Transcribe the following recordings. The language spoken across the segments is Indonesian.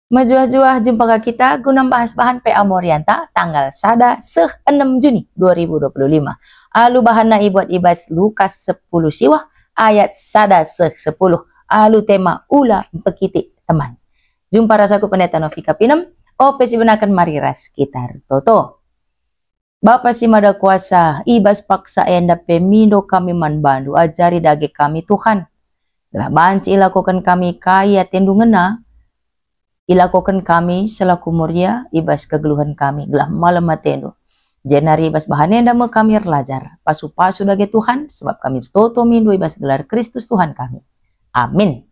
Majuah-juah jumpa kita guna bahas bahan PA Morianta tanggal sada 6 Juni 2025. Alu bahan buat ibas Lukas 10 siwah ayat sada 10. Alu tema ula pekiti teman. Jumpa rasaku pendeta Novika Pinem. Pesi benakan mariras sekitar toto. Bapak si mada kuasa ibas paksa enda pemindo kami man bandu ajari dage kami Tuhan. Telah banci lakukan kami kaya tendungena. Ilakukan kami selaku muria ibas kegeluhan kami gelah malam matendo. Jenari ibas bahanenda me kami erlajar. Pasu-pasu dage Tuhan sebab kami toto mindu ibas gelar Kristus Tuhan kami. Amin.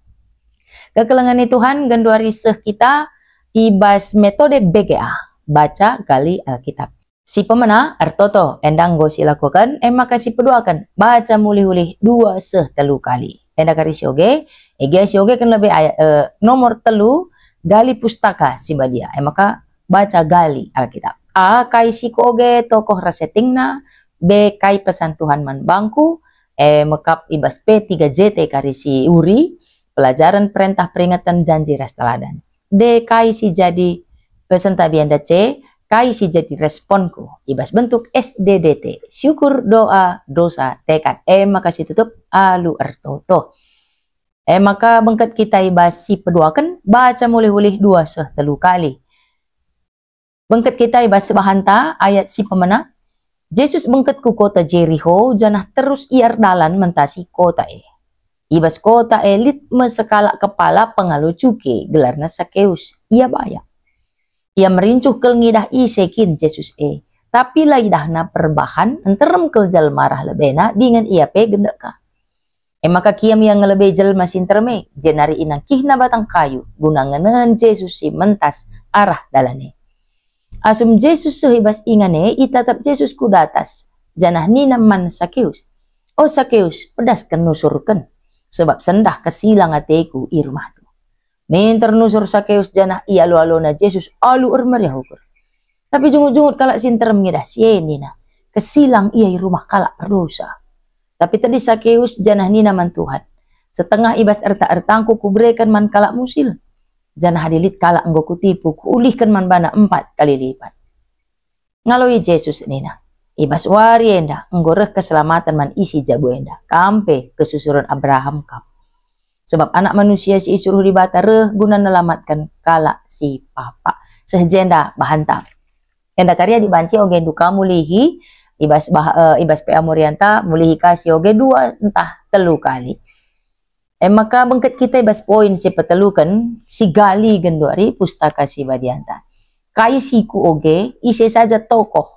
Kekelengan Tuhan genduari seh kita ibas metode BGA. Baca gali Alkitab. Si pemena ertoto endang go silakukan makasih peduakan baca mulih-ulih 2 seh telu kali. Enda kari sioge kan lebih nomor telu gali pustaka si badia. Maka baca gali Alkitab. A kai si koge tokoh rasetingna. B kai pesan Tuhan man bangku. Mekap ibas P3JT kari si uri. Pelajaran perintah peringatan janji ras teladan. D kai si jadi pesan tabianda. C kai si jadi responku. Ibas bentuk SDDT. Syukur, doa, dosa, tekad. Maka si tutup alu ertoto. Maka bengket kita ibas si peduakan baca mulih-ulih 2 seh telu kali. Bengket kita ibas bahanta ayat si pemena. Yesus bengket ku kota Jericho janah terus iar dalan mentasi kota Ibas kota lit mesekala kepala pengalo cuke gelarna Sakeus. Ia bayak. Ia merincuh kel ngidah isekin Yesus Tapi laidahna perbahan enterem kel jal marah lebena dengan ia pe gendeka. Maka kiam yang ngelebe jelma sinterme jenari inang kihna batang kayu guna ngenehen Yesus si mentas arah dalane. Asum Yesus sehibas ingane itatap Yesus kudatas janah nina man Sakeus. Oh Sakeus pedaskan nusurkan sebab sendah kesilang ateku irmahdu. Minter nusur Sakeus janah ia alu-aluna Yesus alu ermeriah ukur. Tapi jungut-jungut kalak sinterem ngidah sienina kesilang ia rumah kalak berdosa. Tapi tadi Sakeus janah nina man Tuhan. Setengah ibas erta-ertangku kubrekan man kalak musil. Janah hadilit kalak enggo kutipu kuulihkan man bana 4 kali lipat. Ngaloi Yesus nina. Ibas wari enda enggo reh keselamatan man isi jabu enda. Kampe kesusuran Abraham kap. Sebab anak manusia si isuruh dibata reh guna nelamatkan kalak si papa. Sehjenda bahanta. Enda karya dibanci oge duka mulihi. Ibas PA Morianta mulih kasih oge 2 entah telu kali. Maka bengket kita ibas poin si petelukan si gali genduari pustaka si badianta. Kai siku oge ise saja tokoh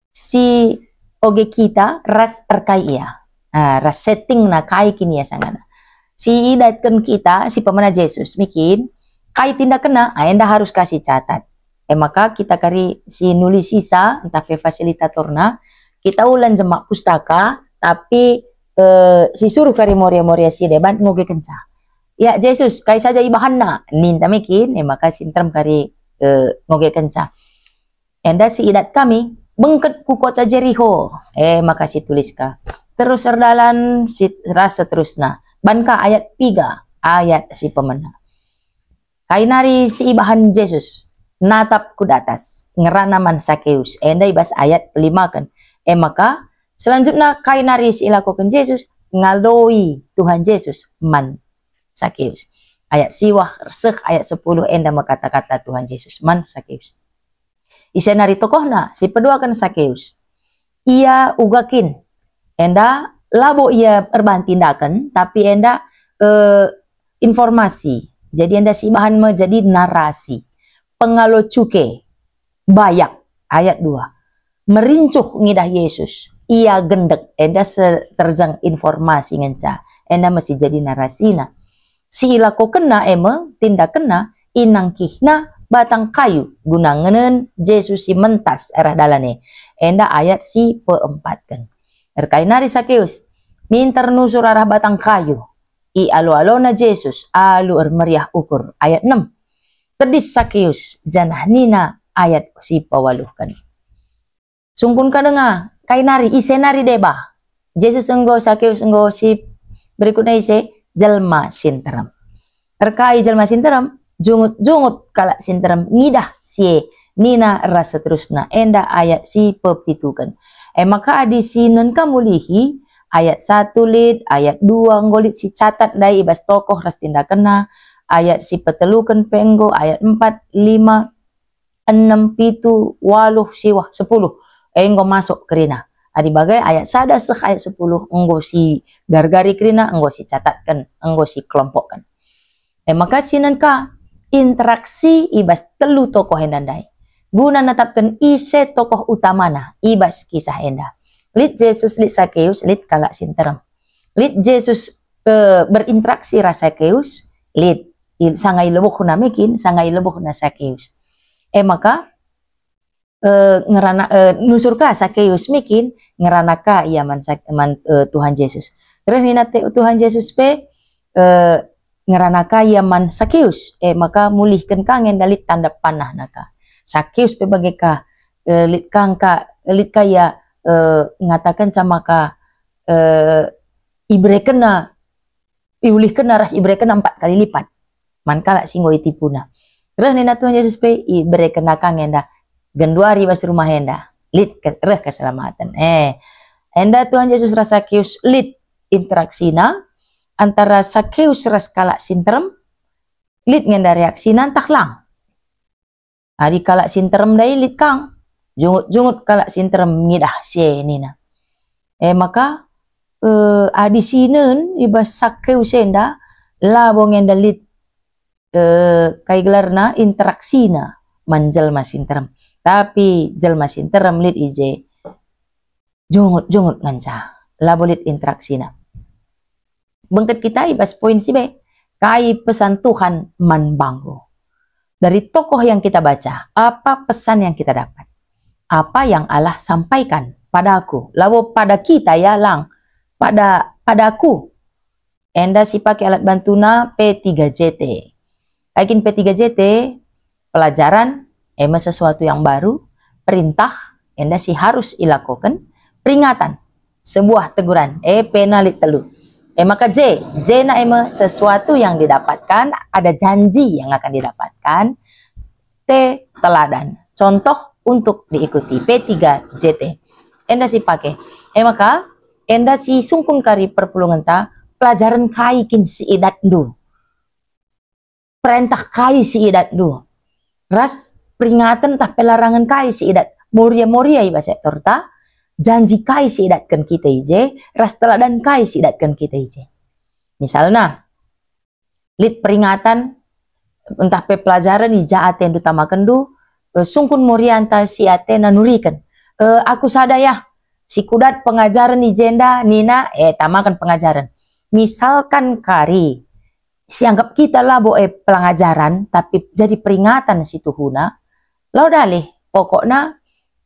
si oge kita ras erkai ia. Ras setting na kai kini ya sangana. Si idatkan kita si pemana Yesus mikin kai tindak kena enda harus kasih catat. Maka kita kari si nulis sisa entah fasilitatorna kita ulan jemak pustaka tapi si suruh kari moria-moria si deban ngoge kenca. Ya Yesus kai saja ibahanna ninta mekin maka sinterem kari ngoge kenca. Enda si idat kami bengket ku kota Jericho. Maka si tuliska. Terus erdalan si rasa terusna. Banka ayat 3 ayat si pemena. Kai nari si ibahan Yesus. Natap kudatas ngerana man Sakeus enda ibas ayat 5 kan. Maka selanjutnya kai naris ilakukan Yesus ngaloi Tuhan Yesus man Sakeus. Ayat siwah seh ayat 10 enda makata-kata Tuhan Yesus man Sakeus. Ise nari tokohna si peduakan Sakeus. Ia ugakin enda labo ia erbahan tindakan tapi enda informasi. Jadi enda si bahan menjadi narasi. Pengalo cuke bayak ayat 2 merincuh ngidah Yesus ia gendek enda terjang informasi ngenca enda masih jadi narasina si ilako kena tindak kena inang kihna batang kayu guna ngenen Yesus si mentas arah dalane enda ayat si pe-4 kan erkai nari Sakeus minter nusur arah batang kayu i alu-alona Yesus alu ermeriah ukur ayat 6 tedis Sakeus janah nina ayat si pawaluhkan. Sungkun kadenga kai nari ise nari deba. Yesus enggo Sakeus enggo si berikutnya ise jelma sinterem. Erkai jelma sinterem jungut kalak sinterem ngidah sie nina rasa terusna enda ayat si pepitukan. Maka adi sinen kamulihi ayat 1 lid, ayat 2 ngolit si catat dai ibas tokoh ras tindak kena, ayat si petelukan penggo, ayat 4, 5, 6, 7, 8, siwah 10. Enggo masuk kerina. Adi bagai ayat sada seh ayat 10 enggo si gargari kerina, enggo si catatkan, enggo si kelompokkan. Maka sinen ka interaksi ibas telu tokoh hendandai. Guna netapkan ise tokoh utamana ibas kisah enda. Lid Yesus, lid Sakeus, lid kalak sinterem. Lid Yesus berinteraksi rasa Sakeus, lid sangai lebuh na mekin, sangai lebuh na Sakeus. Maka nusurka Sakeus mekin ngeranaka ia man Tuhan Yesus. Terus ninate Tuhan Yesus pe ngeranaka ia man Sakeus. Maka mulihkan kangen dalit tanda panah naka. Sakeus pe bagai ka lit kaya ngatakan sama ka ibre kena iulih kena ras ibre kena 4 kali lipat man kala singgo itipuna. Reh nina Tuhan Yesus pe ibre kena kangenda genduari bas rumah henda lit reh keselamatan. Henda Tuhan Yesus ras Sakeus lit interaksina antara Sakeus ras kalak sinterem lit ngenda reaksina taklang. Adi kalak sinterem dai lit kang jungut kalak sinterem ngidah sie nina. Maka adi sinen ibas Sakeus enda labong enda lit kai gelarna interaksina man jelma sinterem. Tapi jelma sinterem lit ije jungut nganca labo lit interaksina. Bengket kita ibas poin si be kai pesan Tuhan man banggo. Dari tokoh yang kita baca, apa pesan yang kita dapat? Apa yang Allah sampaikan pada aku? Lalu pada kita ya lang, pada aku. Enda si pakai alat bantuna P3JT. Aikin P3JT, pelajaran, sesuatu yang baru, perintah, enda si harus dilakukan, peringatan, sebuah teguran, penalit telu. Maka J na sesuatu yang didapatkan, ada janji yang akan didapatkan. T, teladan, contoh untuk diikuti. P3JT. Enda si pakai. Maka enda si sungkun kari perpulungan ta pelajaran kaikin si idat du. Perintah kai si idat du. Ras peringatan tah pelarangan kai si idat. Moria ibas sektor ta. Janji kai si idatkan kita ije, ras teladan kai si idatkan kita ije. Misalnya, lit peringatan, entah pe pelajaran ija aten utamakan du, sungkun morianta si aten nanurikan. Aku sadaya, si kudat pengajaran ijenda, nina, tamakan pengajaran. Misalkan kari, si anggap kita labo pengajaran, tapi jadi peringatan si tuhuna, lau dalih, pokoknya,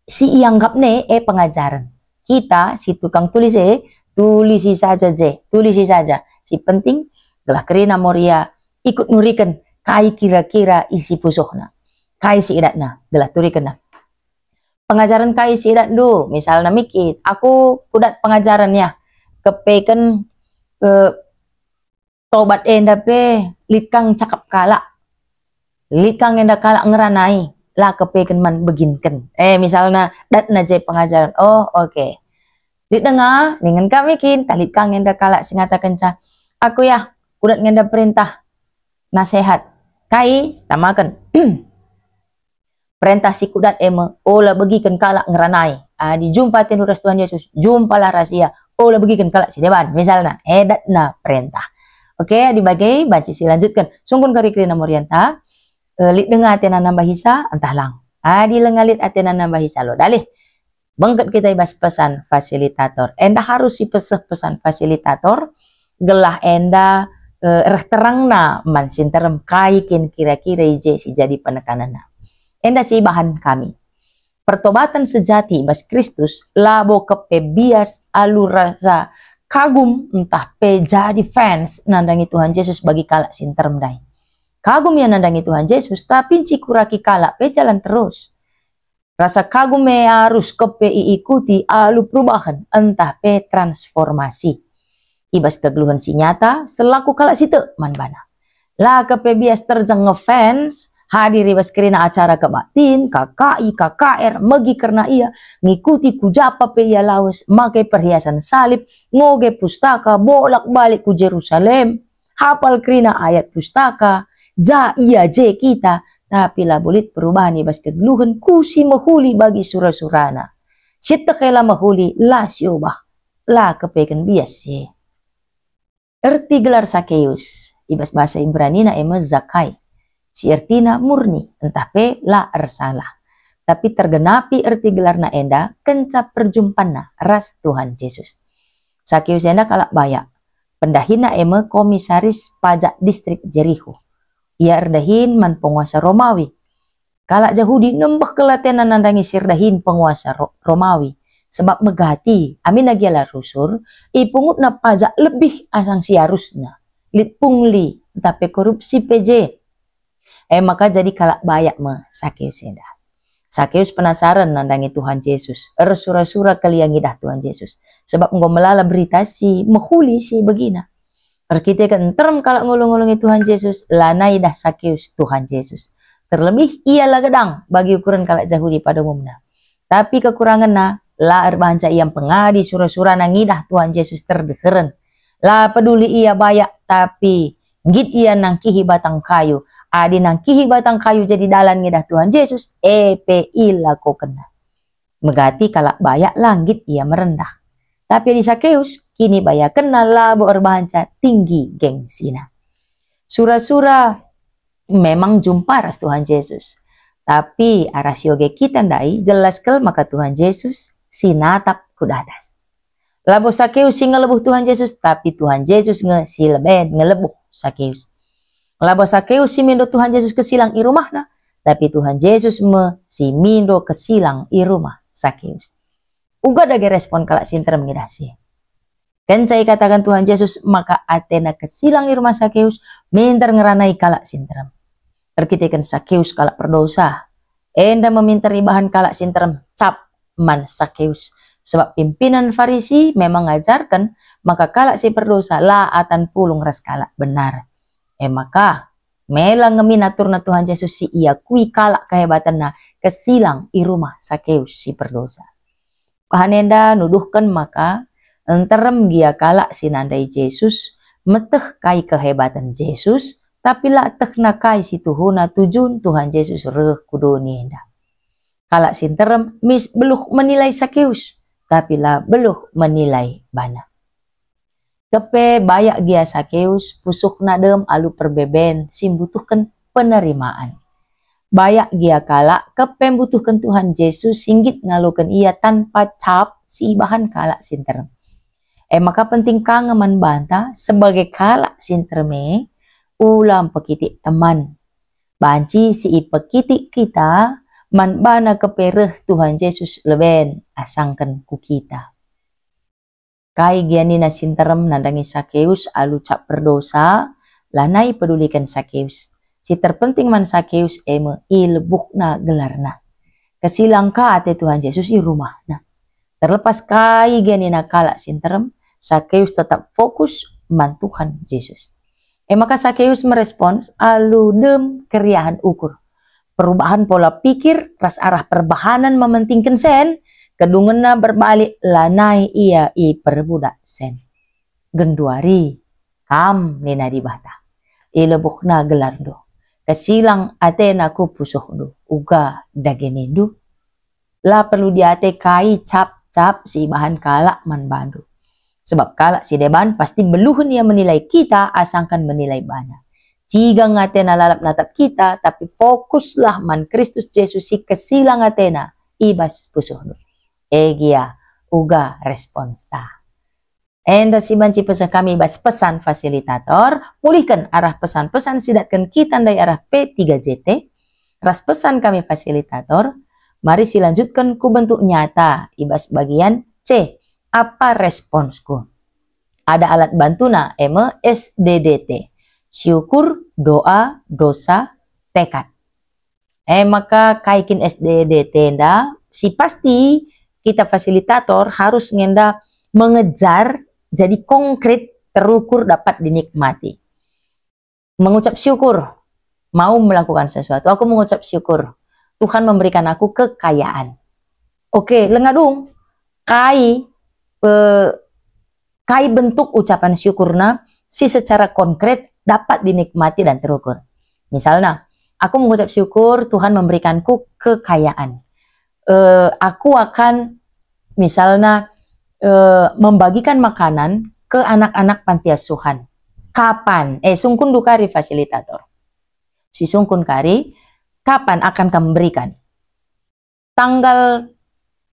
si ianggap ne pengajaran. Kita si tukang tulisi saja tulisi saja. Si penting gelah kerina moria ikut nurikan kai kira-kira isi pusohna. Kai si idatna gelah turikan. Pengajaran kai si idat du, misalnya mikir, aku kudat pengajarannya kepeken tobat enda pe litkang cakap kalak. Litkang enda kalak ngeranai. Lah kepeken man beginkan. Misalnya dat naje pengajaran. Oh, oke. Di dengar dengan kami kin talit kang ngenda kalak singata kenca. Aku ya kudat ngenda perintah nasihat. Kai tamakan. Perintah si kudat ola begikan kalak ngeranai. Dijumpa tenuras Tuhan Yesus. Jumpalah rahasia. Ola begikan kalak si dewan. Misalnya dat na perintah. Oke, dibagai baca si lanjutkan. Sungkun kari krina morianta. Lit dengar atena nambah hisa entah lang. Di lengalit atena nambah hisa lo. Dalih. Bangkat kita ibas pesan fasilitator. Enda harus si pesan fasilitator. Gelah enda terangna man sinterem kaikin kira-kira ije si jadi penekanana. Enda si bahan kami. Pertobatan sejati ibas Kristus labo kepe bias alur rasa kagum entah pe jadi fans nandangi Tuhan Yesus bagi kalak sinterem dai. Kagum yang nandangi Tuhan Yesus, tapi cikuraki kalak pe jalan terus. Rasa kagum harus kepe ikuti alu perubahan, entah pe transformasi. Ibas kegeluhan si nyata, selaku kalak situ man bana. Lah kepebias terjang ngefans, hadiri bas kerina acara kebatin, KKI, KKR, megi karena ia, ngikuti kujapa pe ia lawas, make perhiasan salib, ngoge pustaka, bolak-balik ku Jerusalem, hafal kerina ayat pustaka, ja iya je kita, tapi lah bulit perubahan bas kegeluhan, kusi mahuli bagi surah-surana. Sita kela mahuli, lah siobah, lah kepekan bias ye. Erti gelar Sakeus, ibas bahasa Ibrani na ema zakai. Si ertina murni, entah pe la ersalah. Tapi tergenapi erti gelar na enda, kenca perjumpana ras Tuhan Yesus. Sakeus enda kalak bayak. Pendahin na ema komisaris pajak distrik Jericho. Ia erdahin man penguasa Romawi. Kalak Yahudi nembah kelatenan nandangi sirdahin penguasa Romawi. Sebab megati, amin agiala rusur, ipungut na pajak lebih asang siarusna. Lit pungli, tapi korupsi PJ. Maka jadi kalak bayak Sakeus enda. Sakeus penasaran nandangi Tuhan Yesus. Sura-sura kaliang idah Tuhan Yesus. Sebab engkau melala berita si mehuli si begina. Kita kan terem kalak ngulung-ngulungi Tuhan Yesus, lanai dah Sakeus Tuhan Yesus. Terlebih ialah gedang bagi ukuran kalak Yahudi pada umumnya. Tapi kekurangan na, la erbahanca yang pengadi surah-surah nangidah Tuhan Yesus terdekeren. La peduli ia bayak tapi git ia nangkihi batang kayu. Adi nangkihi batang kayu jadi dalan ngidah Tuhan Yesus. Ila ko kena. Megati kalak bayak langit ia merendah. Tapi di Sakeus kini bayak kena la berbahanca tinggi gengsina. Surah-surah memang jumpa ras Tuhan Yesus. Tapi arasioge kita ndai jelas kel maka Tuhan Yesus sinatap kudatas. Labo Sakeus si ngelebuh Tuhan Yesus, tapi Tuhan Yesus si leben ngelebuh Sakeus. Labo Sakeus si mindo Tuhan Yesus ke silang i rumahna, tapi Tuhan Yesus si mindo ke silang i rumah Sakeus. Uga dage respon kalak sinter mengidasi. Kencai katakan Tuhan Yesus, maka Atena ke silang i rumah Sakeus, minter ngeranai kalak sinter. Perkitikan Sakeus kalak perdosa. Enda meminta ribahan kalak sinter cap man Sakeus. Sebab pimpinan Farisi memang ngajarkan, maka kalak si perdosa la atan pulung ras kalak benar. Maka mela ngeminatur na Tuhan Yesus si ia kui kalak kehebatan na kesilang i rumah Sakeus si perdosa. Pahanenda nuduhkan maka enterem gia kalak si nandai Yesus meteh kai kehebatan Yesus, tapi la teh na kai si tuhuna tujun Tuhan Yesus reh kudonienda. Kalak sinterem mis beluh menilai Sakeus, tapi lah beluh menilai bana. Kepe bayak gia Sakeus pusuk nadem alu perbeben simbutuhkan penerimaan. Bayak gia kalak kepe butuhkan Tuhan Yesus singgit ngalukan ia tanpa cap si bahan kalak sinterem. Maka penting kangeman banta sebagai kalak sinterme ulam pekitik teman. Banci si ipekitik kita man bana kepereh Tuhan Yesus leben asangkan ku kita. Kai gianina sinterem nandangi Sakeus alu cap berdosa, lanai pedulikan Sakeus. Si terpenting man Sakeus ilbuhna gelarna. Kesilang ka ate Tuhan Yesus i rumahna. Terlepas kai gianina kalak sinterem, Sakeus tetap fokus man Tuhan Yesus. Maka Sakeus merespons alu dem keriahan ukur. Perubahan pola pikir, ras arah perbahanan mementingkan sen, kedungena berbalik lanai ia i perbudak sen. Genduari, kam nina di bata. Ilebukna gelardo. Kesilang Atena ku pusuh do. Uga dagenindu. La perlu diate kai cap-cap si bahan kalak man bandu. Sebab kalak si deban pasti beluhun ia menilai kita asangkan menilai bana. Jika ngatena lalap natap kita, tapi fokuslah man Kristus Yesus si kesilang Atena ibas pusuh do. Egia uga respons ta. Enda si banci pesan kami ibas pesan fasilitator, pulihkan arah pesan-pesan sidatkan kita dari arah P3JT. Ras pesan kami fasilitator, mari silanjutkan ku bentuk nyata ibas bagian C. Apa responsku? Ada alat bantuna SDDT. Syukur, doa, dosa, tekad. Maka kaikin SDDT nda, si pasti kita fasilitator harus ngenda mengejar jadi konkret terukur dapat dinikmati. mengucap syukur, mau melakukan sesuatu. Aku mengucap syukur. Tuhan memberikan aku kekayaan. Oke, lengadung. Kai bentuk ucapan syukurna si secara konkret dapat dinikmati dan terukur. Misalnya, aku mengucap syukur Tuhan memberikanku kekayaan. Aku akan misalnya membagikan makanan ke anak-anak panti asuhan. Kapan? Sungkun dukari fasilitator. Si sungkun kari, kapan akan kamu berikan? Tanggal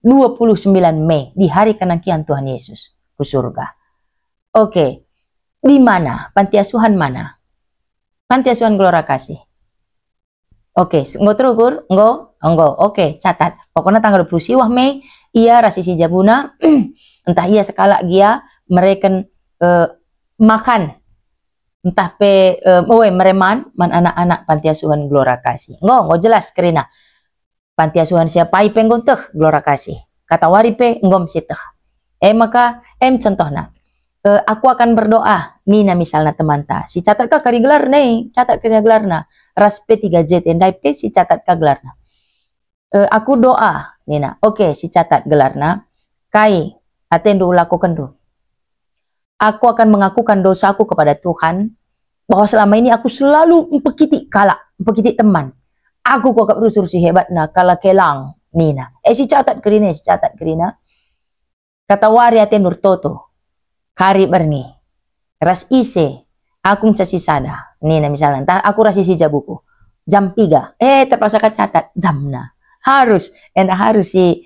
29 Mei, di hari kenakian Tuhan Yesus ke surga. Oke, di mana? Panti asuhan mana? Panti asuhan Gelora Kasih. Oke, nggak terukur? Enggak. Oke, catat. Pokoknya tanggal 20 Mei, ia rasisi jabuna, entah ia sekala gia, mereka makan entah mereman man anak-anak panti asuhan Gelora Kasih. Nggak jelas kerina. Panti asuhan siapa penggon teh Gelora Kasih. Kata waripe ngom siteh. Maka contohna. Aku akan berdoa. Nina misalnya teman ta. Si catat ka kari gelar nih. Catat kari gelarna. Ras P3Z endai P si catat ka gelarna. Aku doa. Nina. Oke, si catat gelarna. Kai. Atendu lakukan do. Aku akan mengakukan dosaku kepada Tuhan, bahwa selama ini aku selalu mempekiti teman. Aku kok berusur si hebatna kala kelang Nina. Si catat kerina. Kata wari atendur toto. Kari berni. Ras ise. Aku casi sada. Nina misalnya. Entah aku ras isi jabuku. Jam 3. Terpaksa catat. Jamna. Harus si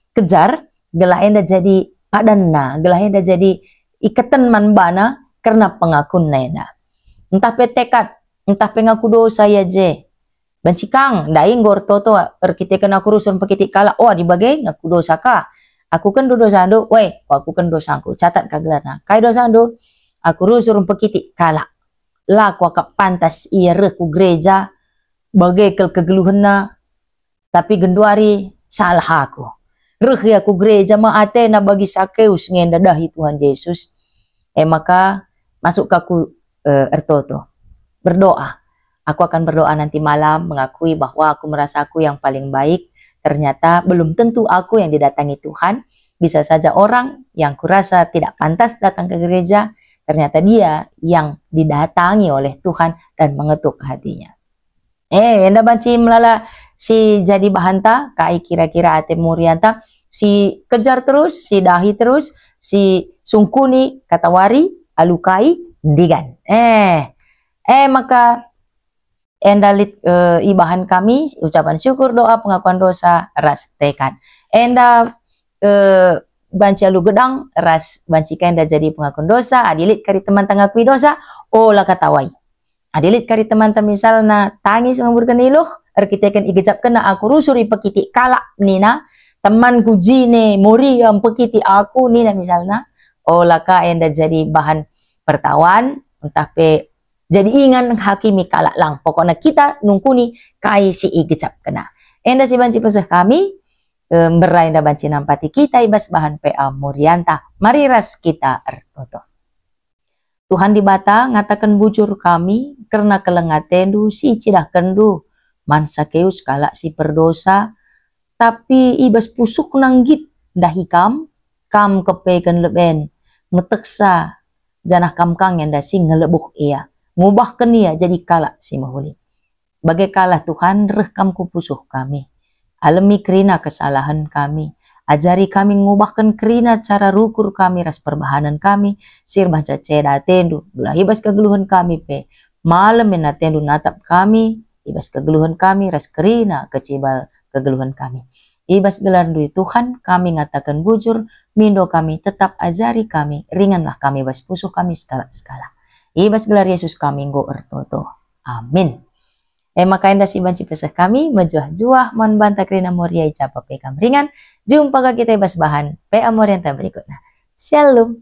kejar. Gelah enda jadi padanna. Gelah enda jadi ikatan manbana karena pengakun naina. Entah petekat, entah pengaku dosa ya je. Bancikang, daing gor toto erkite kena aku rusun pekitik kala. Di bagai ngaku dosa ka. Aku kan dosa ando, aku kan dosaku. Catat kagelana. Kai dosa ando, aku rusun pekitik kala. Laku akak pantas iya reku gereja bagai kegeluhena. Tapi genduari salah aku. Reh aku gereja maatena bagi Sakeus ngendadahi Tuhan Yesus. Maka masuk ke aku ertoto. Berdoa. Aku akan berdoa nanti malam mengakui bahwa aku merasa aku yang paling baik. Ternyata belum tentu aku yang didatangi Tuhan. Bisa saja orang yang kurasa tidak pantas datang ke gereja. Ternyata dia yang didatangi oleh Tuhan dan mengetuk hatinya. Enda banci melala si jadi bahanta, kai kira-kira ate murianta, si kejar terus, si dahi terus, si sungkuni, kata wari, alukai, digan. Maka endalit ibahan kami, ucapan syukur, doa, pengakuan dosa, ras tekad. Enda banci alu gedang, ras banci enda jadi pengakuan dosa, adilit kari teman tangakui dosa, olah katawai. Adilit kari teman misalna tangis menguburkan iluh, arkiteken igejap kena aku rusuri pekiti kalak nina, temanku jine muriam pekiti aku nina misalna, laka enda jadi bahan pertawan, entah pe jadi ingan hakimi kalak lang. Pokoknya kita nungkuni kai si igejap kena. Enda si banci peseh kami, berai enda banci nampati kita ibas bahan PA Murianta, mariras kita ertoto. Tuhan di bata ngatakan bujur kami karena kelengatendu si cidah kendu man Sakeus kalak si perdosa tapi ibas pusuk nanggit dahi kam kepekan leben meteksa janah kam kang yang dasi ngelebuh ia ngubahkan ia jadi kalak si mahuli bagai kalah Tuhan reh kam kupusuh kami alami kerina kesalahan kami. Ajari kami mengubahkan kerina cara rukur kami ras perbahanan kami. Sir baca ceda tendu. Belah ibas kegeluhan kami pe. Malam menatendu natap kami. Ibas kegeluhan kami ras kerina kecibal kegeluhan kami. Ibas gelar dui Tuhan kami ngatakan bujur. Mindo kami tetap ajari kami. Ringanlah kami bas pusuh kami skala-skala. Ibas gelar Yesus kami nggo ertoto. Amin. Maka indah si banci pesah kami menjuah-juah man banta kerina moria icapa pekam ringan. Jumpa kita ibas bahan PA Morianta berikutnya. Shalom.